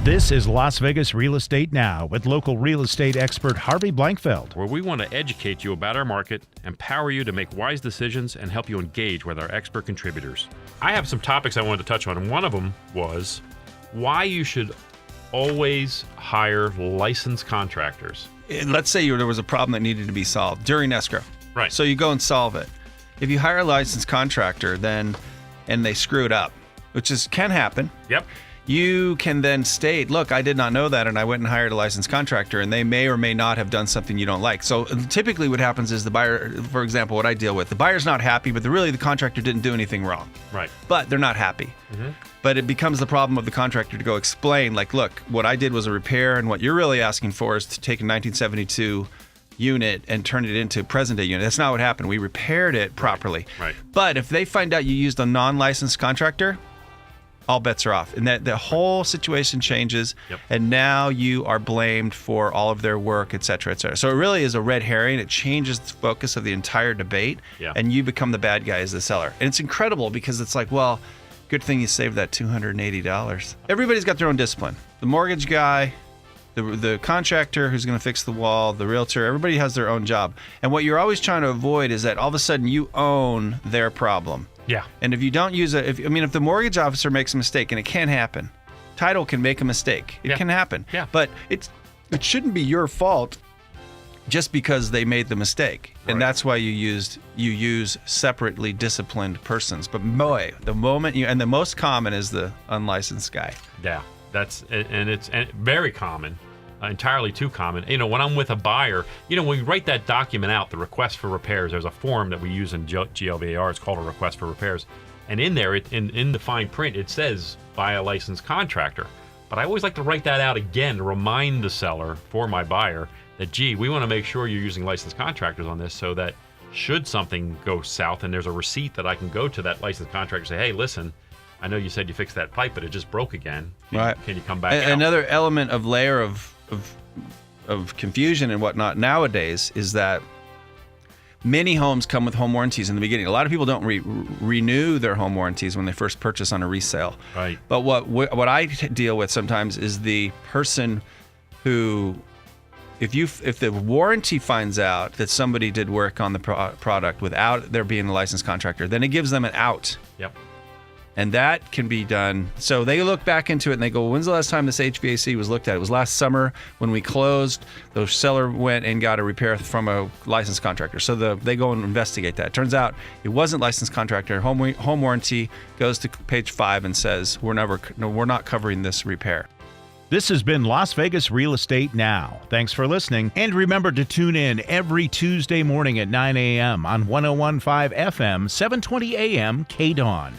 This is Las Vegas Real Estate Now with local real estate expert Harvey Blankfeld. Where we want to educate you about our market, empower you to make wise decisions, and help you engage with our expert contributors. I have some topics I wanted to touch on, and one of them was why you should always hire licensed contractors. Let's say there was a problem that needed to be solved during escrow. Right. So you go and solve it. If you hire a licensed contractor and they screw it up, which can happen. Yep. You can then state, look, I did not know that, and I went and hired a licensed contractor, and they may or may not have done something you don't like. So typically what happens is the buyer, for example, what I deal with, the buyer's not happy, but really the contractor didn't do anything wrong. Right. But they're not happy. Mm-hmm. But it becomes the problem of the contractor to go explain, like, look, what I did was a repair, and what you're really asking for is to take a 1972 unit and turn it into a present-day unit. That's not what happened. We repaired it properly. Right. But if they find out you used a non-licensed contractor, all bets are off, and that the whole situation changes. Yep. And now you are blamed for all of their work, et cetera, et cetera. So it really is a red herring. It changes the focus of the entire debate, and you become the bad guy as the seller. And it's incredible because it's like, well, good thing you saved that $280. Everybody's got their own discipline. The mortgage guy, the contractor who's going to fix the wall, the realtor, everybody has their own job. And what you're always trying to avoid is that all of a sudden you own their problem. Yeah. And if you don't use it, if the mortgage officer makes a mistake, and it can happen, title can make a mistake. It can happen. Yeah. But it shouldn't be your fault just because they made the mistake. And that's why you use separately disciplined persons. But boy, the most common is the unlicensed guy. Yeah. It's very common. Entirely too common. When I'm with a buyer, when we write that document out, the request for repairs, there's a form that we use in GLVAR. It's called a request for repairs. And in there, in the fine print, it says by a licensed contractor. But I always like to write that out again to remind the seller for my buyer that, we want to make sure you're using licensed contractors on this so that should something go south and there's a receipt that I can go to that licensed contractor and say, hey, listen, I know you said you fixed that pipe, but it just broke again. Can you come back out? Another element of layer of confusion and whatnot nowadays is that many homes come with home warranties in the beginning. A lot of people don't renew their home warranties when they first purchase on a resale. Right. But what I deal with sometimes is the person who, if the warranty finds out that somebody did work on the product without there being a licensed contractor, then it gives them an out. Yep. And that can be done. So they look back into it and they go, when's the last time this HVAC was looked at? It was last summer when we closed. The seller went and got a repair from a licensed contractor. So they go and investigate that. It turns out it wasn't licensed contractor. Home warranty goes to page 5 and says, we're not covering this repair. This has been Las Vegas Real Estate Now. Thanks for listening. And remember to tune in every Tuesday morning at 9 a.m. on 101.5 FM, 720 a.m. KDAWN.